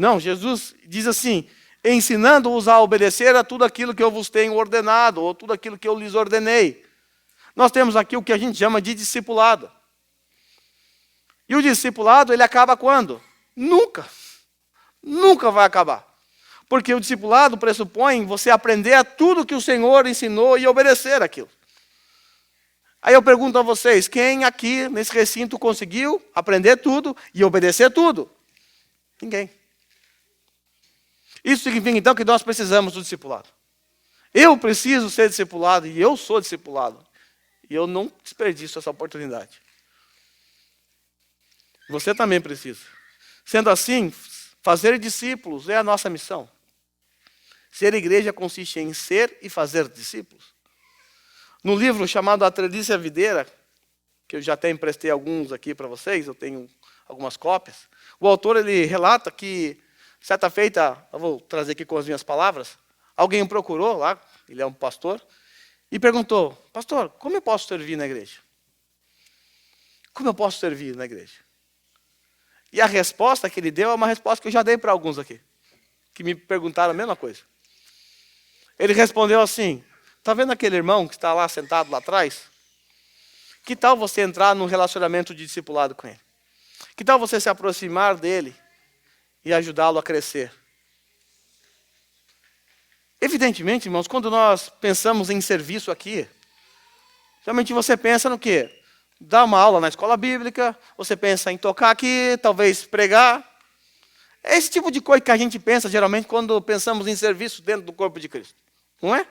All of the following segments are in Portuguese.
Não, Jesus diz assim, ensinando-os a obedecer a tudo aquilo que eu vos tenho ordenado, ou tudo aquilo que eu lhes ordenei. Nós temos aqui o que a gente chama de discipulado. E o discipulado, ele acaba quando? Nunca. Nunca vai acabar. Porque o discipulado pressupõe você aprender a tudo que o Senhor ensinou e obedecer aquilo. Aí eu pergunto a vocês, quem aqui nesse recinto conseguiu aprender tudo e obedecer tudo? Ninguém. Isso significa então que nós precisamos do discipulado. Eu preciso ser discipulado e eu sou discipulado. E eu não desperdiço essa oportunidade. Você também precisa. Sendo assim, fazer discípulos é a nossa missão. Ser igreja consiste em ser e fazer discípulos. No livro chamado A Treliça Videira, que eu já até emprestei alguns aqui para vocês, eu tenho algumas cópias, o autor ele relata que, certa feita, eu vou trazer aqui com as minhas palavras, alguém o procurou lá, ele é um pastor, e perguntou, pastor, como eu posso servir na igreja? Como eu posso servir na igreja? E a resposta que ele deu é uma resposta que eu já dei para alguns aqui, que me perguntaram a mesma coisa. Ele respondeu assim, está vendo aquele irmão que está lá sentado lá atrás? Que tal você entrar num relacionamento de discipulado com ele? Que tal você se aproximar dele e ajudá-lo a crescer? Evidentemente, irmãos, quando nós pensamos em serviço aqui, realmente você pensa no quê? Dar uma aula na escola bíblica, você pensa em tocar aqui, talvez pregar. É esse tipo de coisa que a gente pensa geralmente quando pensamos em serviço dentro do corpo de Cristo. Não é?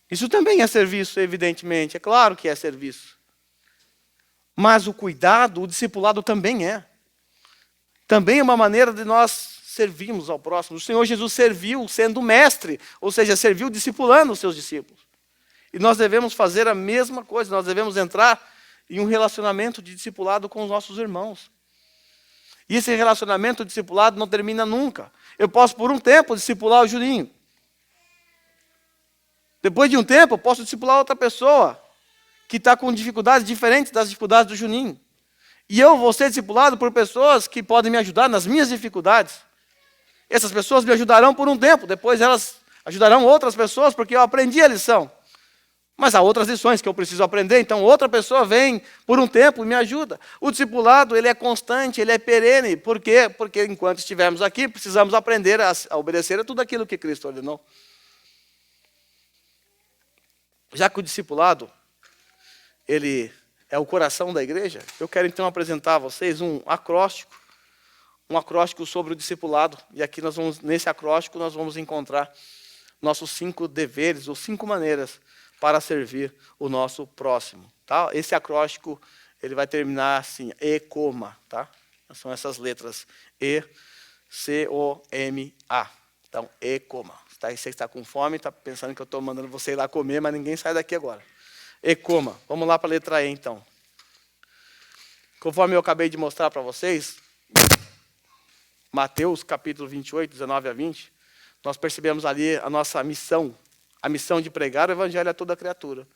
Isso também é serviço, evidentemente. É claro que é serviço. Mas o cuidado, o discipulado também é. Também é uma maneira de nós servirmos ao próximo. O Senhor Jesus serviu sendo mestre, ou seja, serviu discipulando os seus discípulos. E nós devemos fazer a mesma coisa, nós devemos entrar em um relacionamento de discipulado com os nossos irmãos. E esse relacionamento discipulado não termina nunca. Eu posso, por um tempo, discipular o Juninho. Depois de um tempo, eu posso discipular outra pessoa que está com dificuldades diferentes das dificuldades do Juninho. E eu vou ser discipulado por pessoas que podem me ajudar nas minhas dificuldades. Essas pessoas me ajudarão por um tempo, depois elas ajudarão outras pessoas, porque eu aprendi a lição. Mas há outras lições que eu preciso aprender, então outra pessoa vem por um tempo e me ajuda. O discipulado, ele é constante, ele é perene. Por quê? Porque enquanto estivermos aqui, precisamos aprender a obedecer a tudo aquilo que Cristo ordenou. Já que o discipulado, ele é o coração da igreja, eu quero então apresentar a vocês um acróstico sobre o discipulado. E aqui nesse acróstico nós vamos encontrar nossos 5 deveres, ou 5 maneiras para servir o nosso próximo. Tá? Esse acróstico ele vai terminar assim, E-coma. Tá? São essas letras E-C-O-M-A. Então, E-coma. Você está com fome, está pensando que eu estou mandando você ir lá comer, mas ninguém sai daqui agora. E-coma. Vamos lá para a letra E, então. Conforme eu acabei de mostrar para vocês, Mateus capítulo 28, 19 a 20, nós percebemos ali a nossa missão. A missão de pregar o evangelho a toda criatura.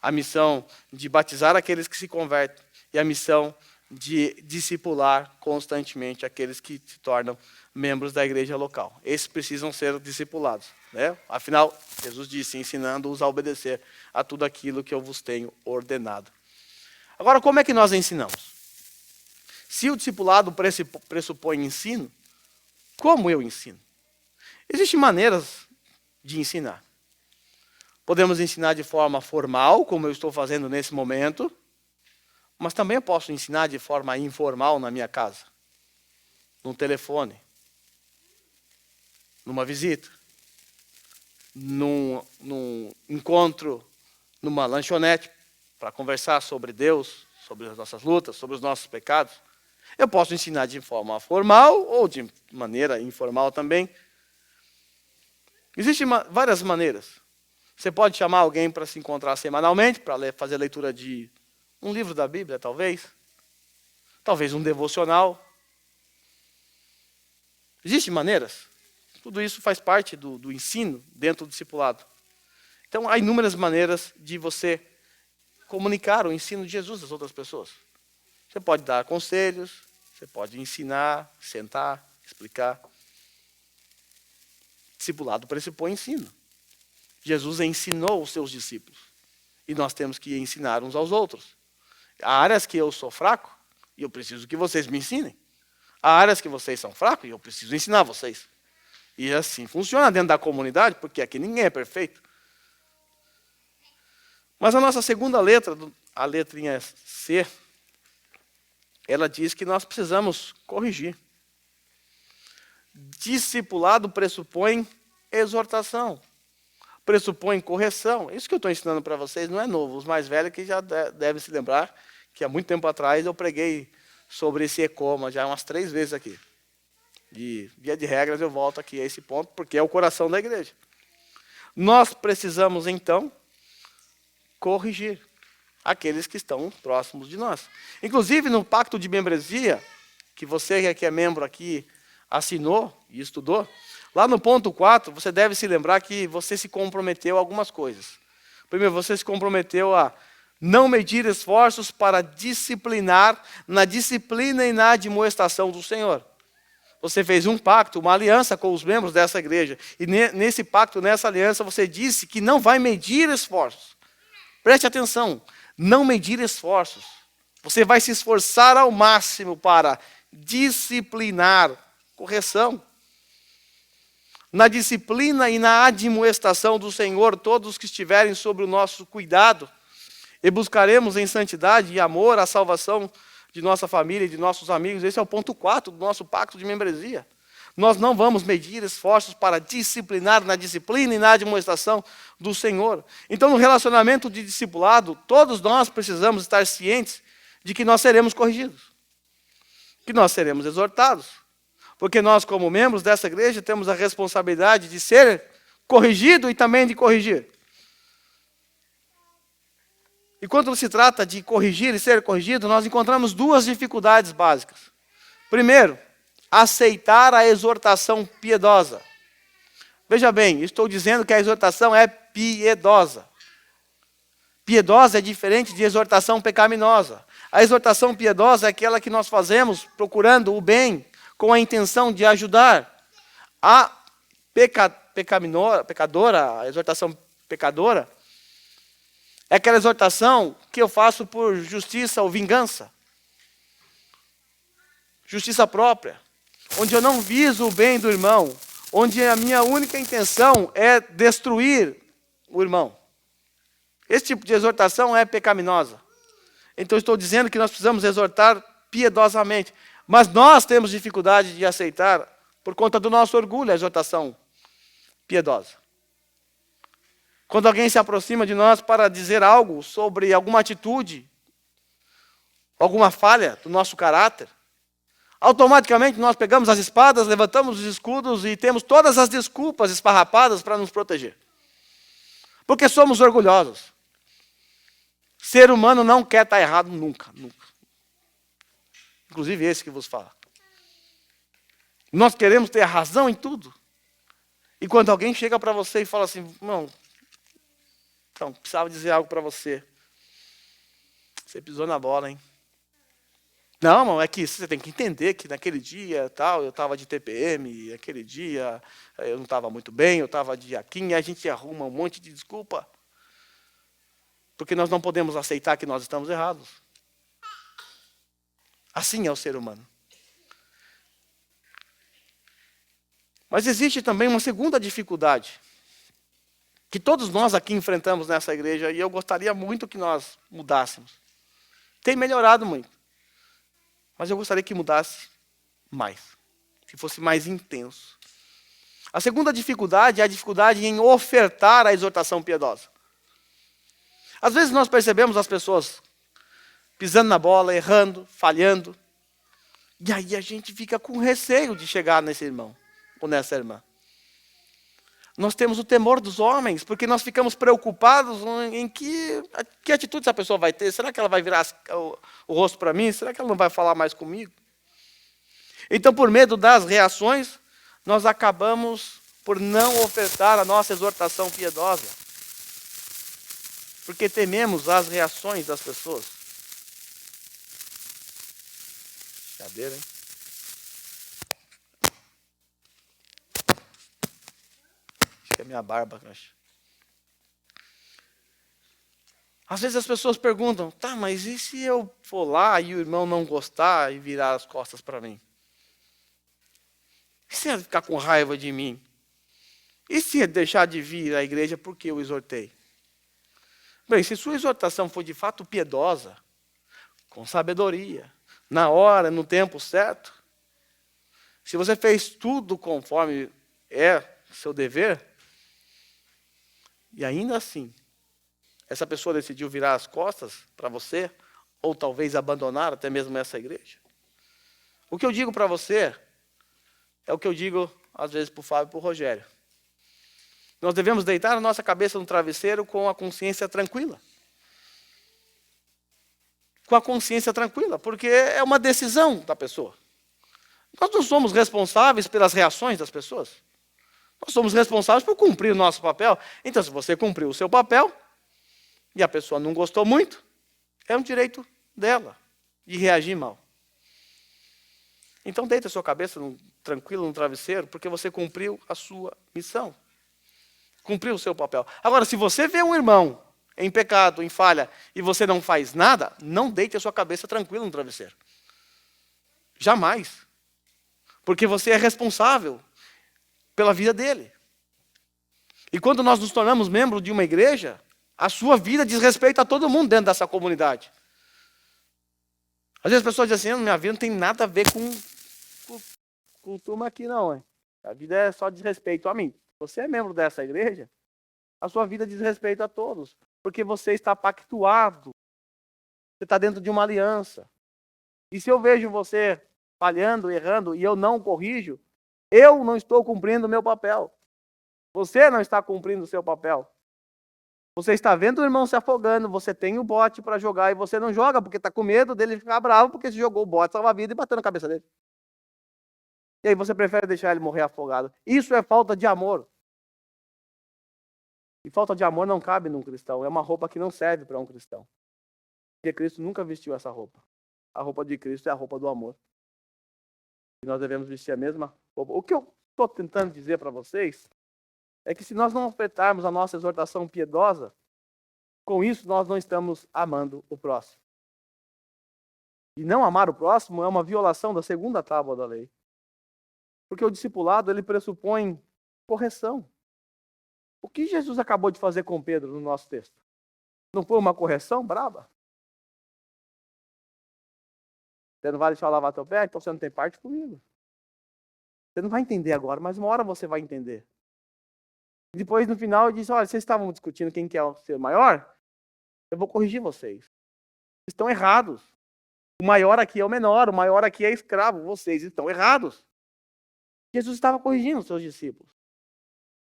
A missão de batizar aqueles que se convertem. E a missão de discipular constantemente aqueles que se tornam membros da igreja local. Esses precisam ser discipulados. Né? Afinal, Jesus disse, ensinando-os a obedecer a tudo aquilo que eu vos tenho ordenado. Agora, como é que nós ensinamos? Se o discipulado pressupõe ensino, como eu ensino? Existem maneiras de ensinar. Podemos ensinar de forma formal, como eu estou fazendo nesse momento, mas também eu posso ensinar de forma informal na minha casa, num telefone, numa visita, num encontro, numa lanchonete, para conversar sobre Deus, sobre as nossas lutas, sobre os nossos pecados. Eu posso ensinar de forma formal ou de maneira informal também. Existem várias maneiras. Você pode chamar alguém para se encontrar semanalmente, para fazer a leitura de um livro da Bíblia, talvez. Talvez um devocional. Existem maneiras. Tudo isso faz parte do ensino dentro do discipulado. Então, há inúmeras maneiras de você comunicar o ensino de Jesus às outras pessoas. Você pode dar conselhos, Você pode ensinar, sentar, explicar. Discipulado pressupõe ensino. Jesus ensinou os seus discípulos. E nós temos que ensinar uns aos outros. Há áreas que eu sou fraco e eu preciso que vocês me ensinem. Há áreas que vocês são fracos e eu preciso ensinar vocês. E assim funciona dentro da comunidade, porque aqui ninguém é perfeito. Mas a nossa segunda letra, a letrinha C, ela diz que nós precisamos corrigir. Discipulado pressupõe exortação, pressupõe correção. Isso que eu estou ensinando para vocês não é novo. Os mais velhos que já devem se lembrar que há muito tempo atrás eu preguei sobre esse ecoma já umas 3 vezes aqui. E, via de regras, eu volto aqui a esse ponto, porque é o coração da igreja. Nós precisamos, então, corrigir aqueles que estão próximos de nós. Inclusive, no pacto de membresia, que você que é membro aqui assinou e estudou, lá no ponto 4, você deve se lembrar que você se comprometeu a algumas coisas. Primeiro, você se comprometeu a não medir esforços para disciplinar na disciplina e na admoestação do Senhor. Você fez um pacto, uma aliança com os membros dessa igreja. E nesse pacto, nessa aliança, você disse que não vai medir esforços. Preste atenção, não medir esforços. Você vai se esforçar ao máximo para disciplinar, correção. Na disciplina e na admoestação do Senhor, todos que estiverem sob o nosso cuidado, e buscaremos em santidade e amor a salvação de nossa família e de nossos amigos. Esse é o ponto 4 do nosso pacto de membresia. Nós não vamos medir esforços para disciplinar na disciplina e na admoestação do Senhor. Então, no relacionamento de discipulado, todos nós precisamos estar cientes de que nós seremos corrigidos, que nós seremos exortados. Porque nós, como membros dessa igreja, temos a responsabilidade de ser corrigido e também de corrigir. E quando se trata de corrigir e ser corrigido, nós encontramos 2 dificuldades básicas. Primeiro, aceitar a exortação piedosa. Veja bem, estou dizendo que a exortação é piedosa. Piedosa é diferente de exortação pecaminosa. A exortação piedosa é aquela que nós fazemos procurando o bem, com a intenção de ajudar. A pecadora, a exortação pecadora, é aquela exortação que eu faço por justiça ou vingança. Justiça própria. Onde eu não viso o bem do irmão. Onde a minha única intenção é destruir o irmão. Esse tipo de exortação é pecaminosa. Então estou dizendo que nós precisamos exortar piedosamente. Mas nós temos dificuldade de aceitar, por conta do nosso orgulho, a exortação piedosa. Quando alguém se aproxima de nós para dizer algo sobre alguma atitude, alguma falha do nosso caráter, automaticamente nós pegamos as espadas, levantamos os escudos e temos todas as desculpas esfarrapadas para nos proteger. Porque somos orgulhosos. Ser humano não quer estar errado nunca, nunca. Inclusive esse que vos fala. Nós queremos ter razão em tudo. E quando alguém chega para você e fala assim, não, então, precisava dizer algo para você. Você pisou na bola, hein? Não, irmão, é que você tem que entender que naquele dia tal, eu estava de TPM, e aquele dia eu não estava muito bem, eu estava de aquim, e a gente arruma um monte de desculpa. Porque nós não podemos aceitar que nós estamos errados. Assim é o ser humano. Mas existe também uma segunda dificuldade, que todos nós aqui enfrentamos nessa igreja, e eu gostaria muito que nós mudássemos. Tem melhorado muito, mas eu gostaria que mudasse mais, que fosse mais intenso. A segunda dificuldade é a dificuldade em ofertar a exortação piedosa. Às vezes nós percebemos as pessoas pisando na bola, errando, falhando, e aí a gente fica com receio de chegar nesse irmão ou nessa irmã. Nós temos o temor dos homens, porque nós ficamos preocupados em que atitude essa pessoa vai ter. Será que ela vai virar o rosto para mim? Será que ela não vai falar mais comigo? Então, por medo das reações, nós acabamos por não ofertar a nossa exortação piedosa. Porque tememos as reações das pessoas. Brincadeira, hein? Acho que é minha barba, acho. Às vezes as pessoas perguntam, tá, mas e se eu for lá e o irmão não gostar e virar as costas para mim? E se ele ficar com raiva de mim? E se ele deixar de vir à igreja porque eu exortei? Bem, se sua exortação for de fato piedosa, com sabedoria, na hora, no tempo certo, se você fez tudo conforme é seu dever, e ainda assim, essa pessoa decidiu virar as costas para você, ou talvez abandonar até mesmo essa igreja, o que eu digo para você é o que eu digo às vezes para o Fábio e para o Rogério. Nós devemos deitar a nossa cabeça no travesseiro com a consciência tranquila. Com a consciência tranquila, porque é uma decisão da pessoa. Nós não somos responsáveis pelas reações das pessoas. Nós somos responsáveis por cumprir o nosso papel. Então, se você cumpriu o seu papel, e a pessoa não gostou muito, é um direito dela de reagir mal. Então, deita a sua cabeça tranquilo no travesseiro, porque você cumpriu a sua missão. Cumpriu o seu papel. Agora, se você vê um irmão em pecado, em falha, e você não faz nada, não deite a sua cabeça tranquila no travesseiro. Jamais. Porque você é responsável pela vida dele. E quando nós nos tornamos membros de uma igreja, a sua vida diz respeito a todo mundo dentro dessa comunidade. Às vezes as pessoas dizem assim, minha vida não tem nada a ver com turma aqui não. Hein? A vida é só diz respeito a mim. Você é membro dessa igreja, a sua vida diz respeito a todos. Porque você está pactuado. Você está dentro de uma aliança. E se eu vejo você falhando, errando, e eu não corrijo, eu não estou cumprindo o meu papel. Você não está cumprindo o seu papel. Você está vendo o irmão se afogando, você tem o bote para jogar e você não joga porque está com medo dele ficar bravo porque você jogou o bote, salva a vida e bateu na cabeça dele. E aí você prefere deixar ele morrer afogado. Isso é falta de amor. E falta de amor não cabe num cristão. É uma roupa que não serve para um cristão. Porque Cristo nunca vestiu essa roupa. A roupa de Cristo é a roupa do amor. E nós devemos vestir a mesma roupa. O que eu estou tentando dizer para vocês é que se nós não ofertarmos a nossa exortação piedosa, com isso nós não estamos amando o próximo. E não amar o próximo é uma violação da segunda tábua da lei. Porque o discipulado, ele pressupõe correção. O que Jesus acabou de fazer com Pedro no nosso texto? Não foi uma correção braba? Você não vai deixar eu lavar teu pé? Então você não tem parte comigo. Você não vai entender agora, mas uma hora você vai entender. E depois, no final, ele disse, olha, vocês estavam discutindo quem quer ser maior? Eu vou corrigir vocês. Vocês estão errados. O maior aqui é o menor, o maior aqui é escravo. Vocês estão errados. Jesus estava corrigindo os seus discípulos.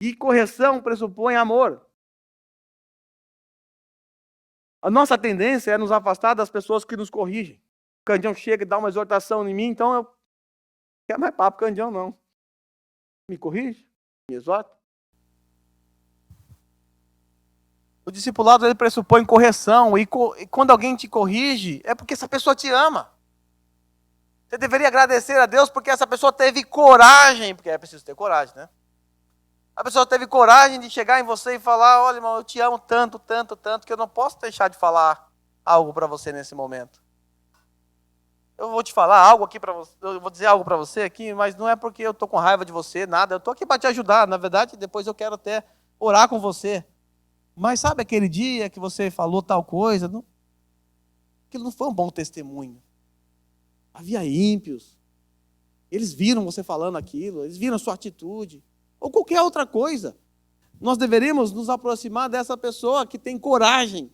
E correção pressupõe amor. A nossa tendência é nos afastar das pessoas que nos corrigem. O Candião chega e dá uma exortação em mim, então eu não quero mais papo com o Candião, não. Me corrige, me exorta. O discipulado, ele pressupõe correção, e quando alguém te corrige, é porque essa pessoa te ama. Você deveria agradecer a Deus porque essa pessoa teve coragem, porque é preciso ter coragem, né? A pessoa teve coragem de chegar em você e falar, olha, irmão, eu te amo tanto, tanto, tanto, que eu não posso deixar de falar algo para você nesse momento. Eu vou te falar algo aqui para você, eu vou dizer algo para você aqui, mas não é porque eu estou com raiva de você, nada, eu estou aqui para te ajudar. Na verdade, depois eu quero até orar com você. Mas sabe aquele dia que você falou tal coisa? Não, aquilo não foi um bom testemunho. Havia ímpios. Eles viram você falando aquilo, eles viram a sua atitude. Ou qualquer outra coisa. Nós deveríamos nos aproximar dessa pessoa que tem coragem,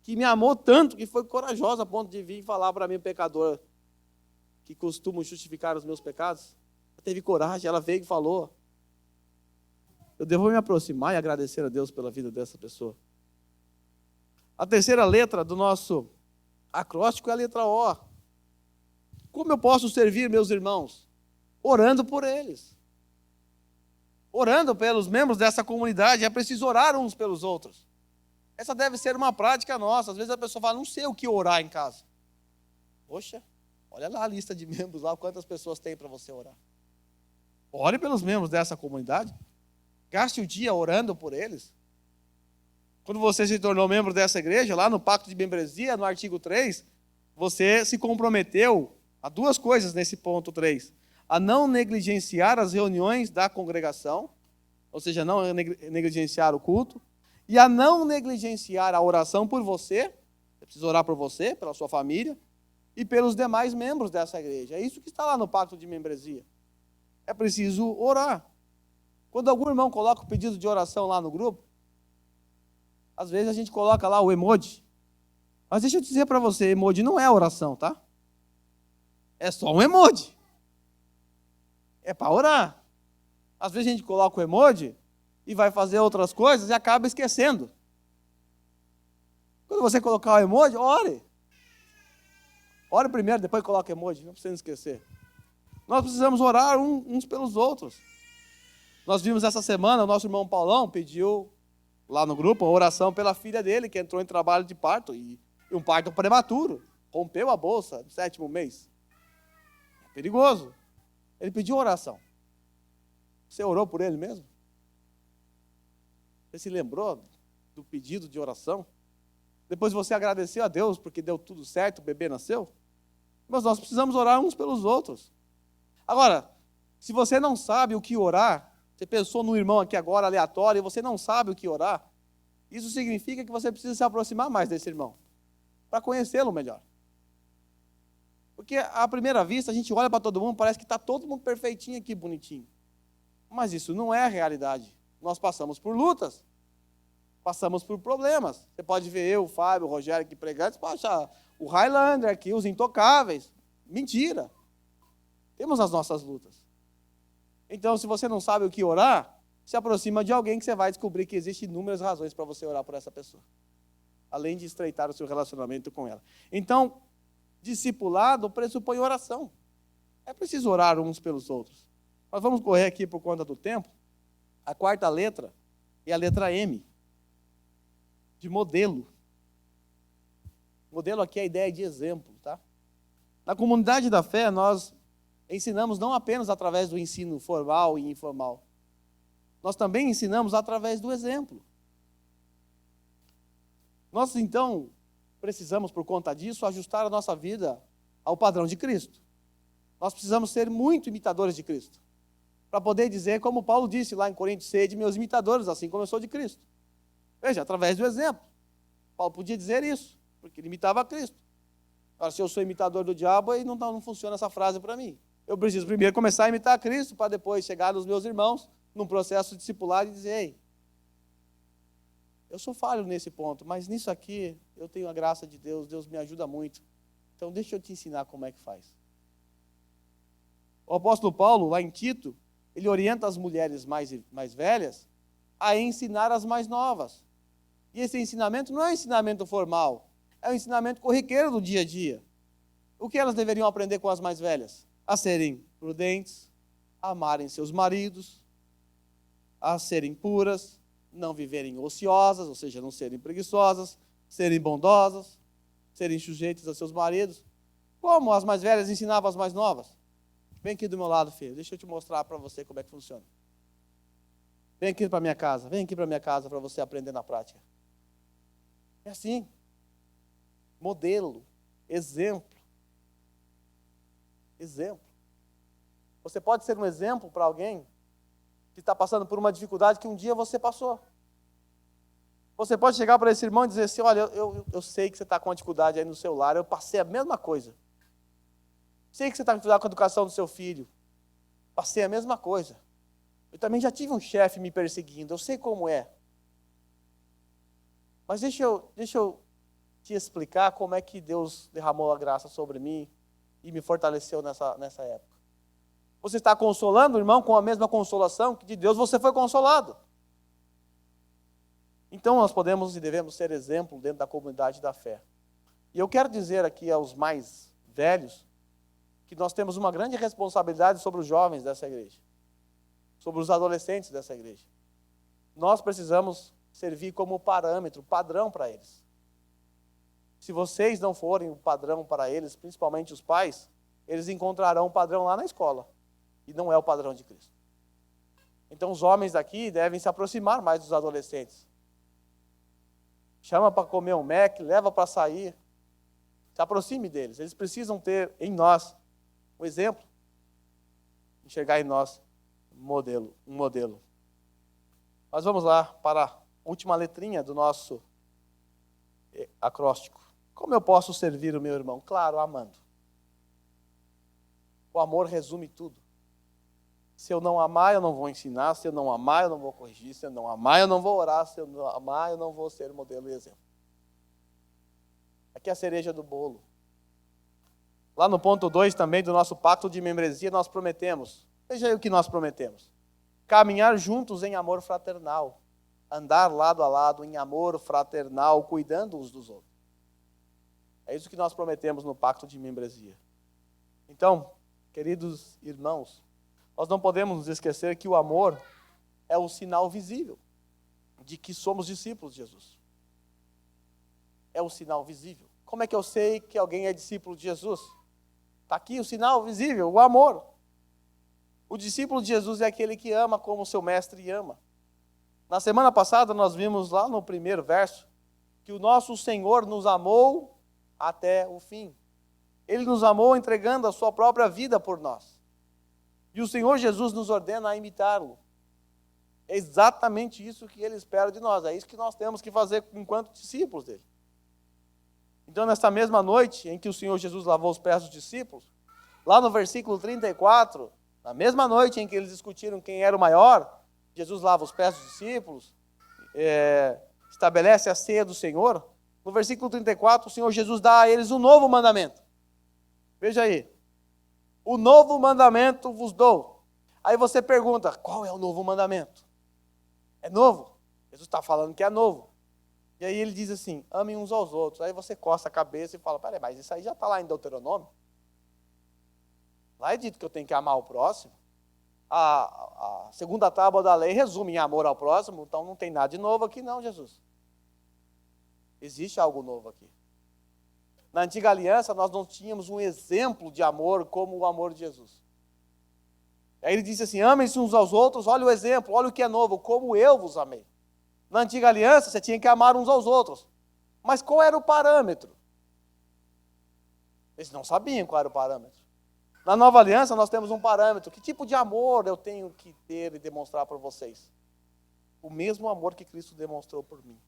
que me amou tanto, que foi corajosa a ponto de vir falar para mim, o pecador, que costuma justificar os meus pecados. Ela teve coragem, ela veio e falou. Eu devo me aproximar e agradecer a Deus pela vida dessa pessoa. A terceira letra do nosso acróstico é a letra O. Como eu posso servir meus irmãos? Orando por eles. Orando pelos membros dessa comunidade. É preciso orar uns pelos outros. Essa deve ser uma prática nossa. Às vezes a pessoa fala, não sei o que orar em casa. Poxa, Olha lá a lista de membros lá, quantas pessoas tem para você orar. Ore pelos membros dessa comunidade. Gaste o dia orando por eles. Quando você se tornou membro dessa igreja, lá no Pacto de Membresia, no artigo 3, você se comprometeu a duas coisas nesse ponto 3. A não negligenciar as reuniões da congregação, ou seja, não negligenciar o culto, e a não negligenciar a oração por você. Você precisa orar por você, pela sua família, e pelos demais membros dessa igreja. É isso que está lá no Pacto de Membresia. É preciso orar. Quando algum irmão coloca o pedido de oração lá no grupo, às vezes a gente coloca lá o emoji. Mas deixa eu dizer para você, emoji não é oração, tá? É só um emoji. É para orar. Às vezes a gente coloca o emoji e vai fazer outras coisas e acaba esquecendo. Quando você colocar o emoji, ore. Ore primeiro, depois coloca emoji, não precisa esquecer. Nós precisamos orar uns pelos outros. Nós vimos essa semana, o nosso irmão Paulão pediu lá no grupo uma oração pela filha dele, que entrou em trabalho de parto, e um parto prematuro. Rompeu a bolsa no 7º mês. É perigoso. Ele pediu oração. Você orou por ele mesmo? Você se lembrou do pedido de oração? Depois você agradeceu a Deus porque deu tudo certo, o bebê nasceu? Mas nós precisamos orar uns pelos outros. Agora, se você não sabe o que orar, você pensou no irmão aqui agora, aleatório, e você não sabe o que orar, isso significa que você precisa se aproximar mais desse irmão, para conhecê-lo melhor. Porque à primeira vista, a gente olha para todo mundo, parece que está todo mundo perfeitinho aqui, bonitinho. Mas isso não é a realidade. Nós passamos por lutas, passamos por problemas. Você pode ver eu, o Fábio, o Rogério aqui pregando, você pode achar o Highlander aqui, os intocáveis. Mentira. Temos as nossas lutas. Então, se você não sabe o que orar, se aproxima de alguém que você vai descobrir que existem inúmeras razões para você orar por essa pessoa. Além de estreitar o seu relacionamento com ela. Então, discipulado pressupõe oração. É preciso orar uns pelos outros. Nós vamos correr aqui por conta do tempo. A quarta letra é a letra M. De modelo. Modelo aqui é a ideia de exemplo, tá? Na comunidade da fé, nós ensinamos não apenas através do ensino formal e informal. Nós também ensinamos através do exemplo. Nós, então, precisamos, por conta disso, ajustar a nossa vida ao padrão de Cristo. Nós precisamos ser muito imitadores de Cristo. Para poder dizer, como Paulo disse lá em Coríntios, sede meus imitadores, assim como eu sou de Cristo. Veja, através do exemplo. Paulo podia dizer isso, porque ele imitava a Cristo. Agora, se eu sou imitador do diabo, aí não funciona essa frase para mim. Eu preciso primeiro começar a imitar a Cristo, para depois chegar nos meus irmãos, num processo discipular e dizer, ei, eu sou falho nesse ponto, mas nisso aqui eu tenho a graça de Deus, Deus me ajuda muito. Então deixa eu te ensinar como é que faz. O apóstolo Paulo, lá em Tito, ele orienta as mulheres mais velhas a ensinar as mais novas. E esse ensinamento não é um ensinamento formal, é um ensinamento corriqueiro do dia a dia. O que elas deveriam aprender com as mais velhas? A serem prudentes, a amarem seus maridos, a serem puras, não viverem ociosas, ou seja, não serem preguiçosas, serem bondosas, serem sujeitas a seus maridos. Como as mais velhas ensinavam as mais novas? Vem aqui do meu lado, filho, deixa eu te mostrar para você como é que funciona. Vem aqui para minha casa, para você aprender na prática. É assim. Modelo, exemplo. Exemplo. Você pode ser um exemplo para alguém que está passando por uma dificuldade que um dia você passou. Você pode chegar para esse irmão e dizer assim, olha, eu sei que você está com uma dificuldade aí no seu lar, eu passei a mesma coisa. Sei que você está com dificuldade com a educação do seu filho. Passei a mesma coisa. Eu também já tive um chefe me perseguindo, eu sei como é. Mas deixa eu te explicar como é que Deus derramou a graça sobre mim e me fortaleceu nessa época. Você está consolando o irmão com a mesma consolação que de Deus você foi consolado. Então nós podemos e devemos ser exemplo dentro da comunidade da fé. E eu quero dizer aqui aos mais velhos que nós temos uma grande responsabilidade sobre os jovens dessa igreja, sobre os adolescentes dessa igreja. Nós precisamos servir como parâmetro, padrão para eles. Se vocês não forem o padrão para eles, principalmente os pais, eles encontrarão um padrão lá na escola. E não é o padrão de Cristo. Então os homens daqui devem se aproximar mais dos adolescentes. Chama para comer um Mac, leva para sair. Se aproxime deles. Eles precisam ter em nós um exemplo. Enxergar em nós um modelo. Mas vamos lá para a última letrinha do nosso acróstico. Como eu posso servir o meu irmão? Claro, amando. O amor resume tudo. Se eu não amar, eu não vou ensinar. Se eu não amar, eu não vou corrigir. Se eu não amar, eu não vou orar. Se eu não amar, eu não vou ser modelo e exemplo. Aqui é a cereja do bolo. Lá no ponto 2 também do nosso pacto de membresia, nós prometemos. Veja aí o que nós prometemos. Caminhar juntos em amor fraternal. Andar lado a lado em amor fraternal, cuidando uns dos outros. É isso que nós prometemos no pacto de membresia. Então, queridos irmãos, nós não podemos nos esquecer que o amor é o sinal visível de que somos discípulos de Jesus. É o sinal visível. Como é que eu sei que alguém é discípulo de Jesus? Está aqui o sinal visível, o amor. O discípulo de Jesus é aquele que ama como seu mestre ama. Na semana passada nós vimos lá no primeiro verso que o nosso Senhor nos amou até o fim. Ele nos amou entregando a sua própria vida por nós. E o Senhor Jesus nos ordena a imitá-lo. É exatamente isso que Ele espera de nós. É isso que nós temos que fazer enquanto discípulos dele. Então, nesta mesma noite em que o Senhor Jesus lavou os pés dos discípulos, lá no versículo 34, na mesma noite em que eles discutiram quem era o maior, Jesus lava os pés dos discípulos, estabelece a ceia do Senhor. No versículo 34, o Senhor Jesus dá a eles um novo mandamento. Veja aí. O novo mandamento vos dou. Aí você pergunta, qual é o novo mandamento? É novo? Jesus está falando que é novo. E aí ele diz assim, amem uns aos outros. Aí você coça a cabeça e fala, peraí, mas isso aí já está lá em Deuteronômio? Lá é dito que eu tenho que amar o próximo. A segunda tábua da lei resume em amor ao próximo, então não tem nada de novo aqui não, Jesus. Existe algo novo aqui. Na antiga aliança, nós não tínhamos um exemplo de amor como o amor de Jesus. Aí ele disse assim, amem-se uns aos outros, olha o exemplo, olha o que é novo, como eu vos amei. Na antiga aliança, você tinha que amar uns aos outros. Mas qual era o parâmetro? Eles não sabiam qual era o parâmetro. Na nova aliança, nós temos um parâmetro. Que tipo de amor eu tenho que ter e demonstrar para vocês? O mesmo amor que Cristo demonstrou por mim.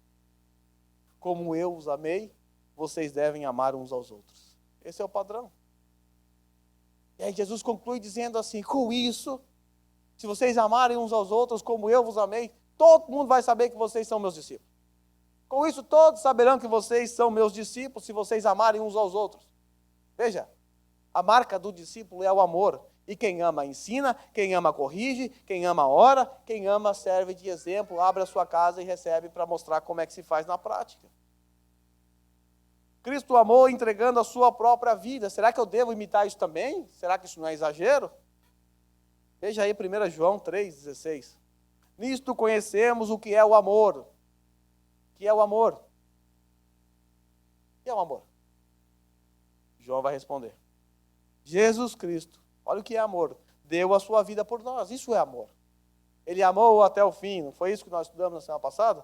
Como eu os amei, vocês devem amar uns aos outros. Esse é o padrão. E aí Jesus conclui dizendo assim, com isso, se vocês amarem uns aos outros como eu vos amei, todo mundo vai saber que vocês são meus discípulos. Com isso, todos saberão que vocês são meus discípulos se vocês amarem uns aos outros. Veja, a marca do discípulo é o amor. E quem ama ensina, quem ama corrige, quem ama ora, quem ama serve de exemplo, abre a sua casa e recebe para mostrar como é que se faz na prática. Cristo amou entregando a sua própria vida. Será que eu devo imitar isso também? Será que isso não é exagero? Veja aí 1 João 3,16. Nisto conhecemos o que é o amor. O que é o amor? O que é o amor? João vai responder. Jesus Cristo, olha o que é amor. Deu a sua vida por nós. Isso é amor. Ele amou até o fim. Não foi isso que nós estudamos na semana passada?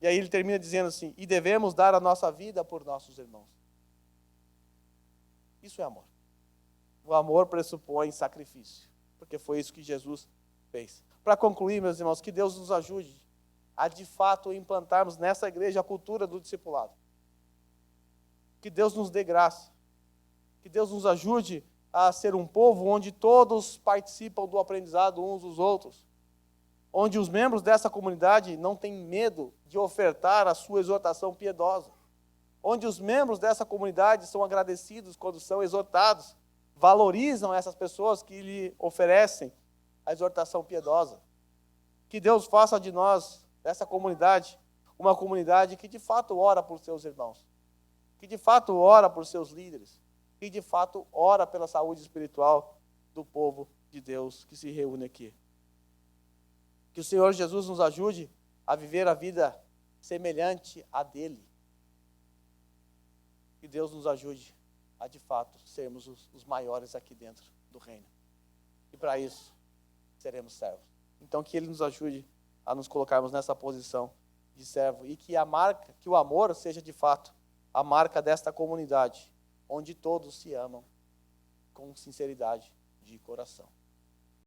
E aí ele termina dizendo assim, e devemos dar a nossa vida por nossos irmãos. Isso é amor. O amor pressupõe sacrifício, porque foi isso que Jesus fez. Para concluir, meus irmãos, que Deus nos ajude a de fato implantarmos nessa igreja a cultura do discipulado. Que Deus nos dê graça. Que Deus nos ajude a ser um povo onde todos participam do aprendizado uns dos outros. Onde os membros dessa comunidade não têm medo de ofertar a sua exortação piedosa. Onde os membros dessa comunidade são agradecidos quando são exortados. Valorizam essas pessoas que lhe oferecem a exortação piedosa. Que Deus faça de nós, dessa comunidade, uma comunidade que de fato ora por seus irmãos. Que de fato ora por seus líderes. Que de fato ora pela saúde espiritual do povo de Deus que se reúne aqui. Que o Senhor Jesus nos ajude a viver a vida semelhante à dele. Que Deus nos ajude a de fato sermos os maiores aqui dentro do reino. E para isso, seremos servos. Então que Ele nos ajude a nos colocarmos nessa posição de servo e que que o amor seja de fato a marca desta comunidade, onde todos se amam com sinceridade de coração.